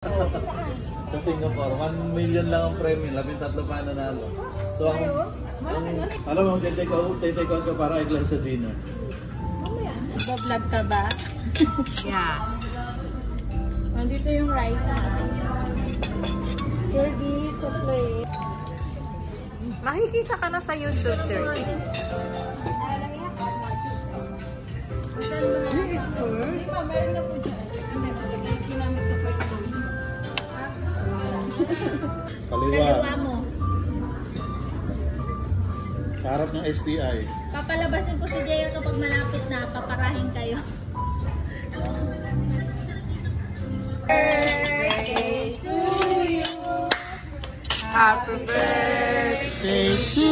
Sa Singapore, 1 million lang ang premium, 13 pa nanalo. So alam mo, take out ka para i-glass sa dinner. Nagpa-vlog ka ba? Yeah. Nandito yung rice. Turkey sa plate. Makikita ka na sa YouTube, Turkey. Meron na po dyan. Kinamit ko pa rin. Kaliwa mo. Harap ng STI. Papalabasin ko si Jael kapag malapit na. Paparahin kayo. Birthday to you. Happy birthday to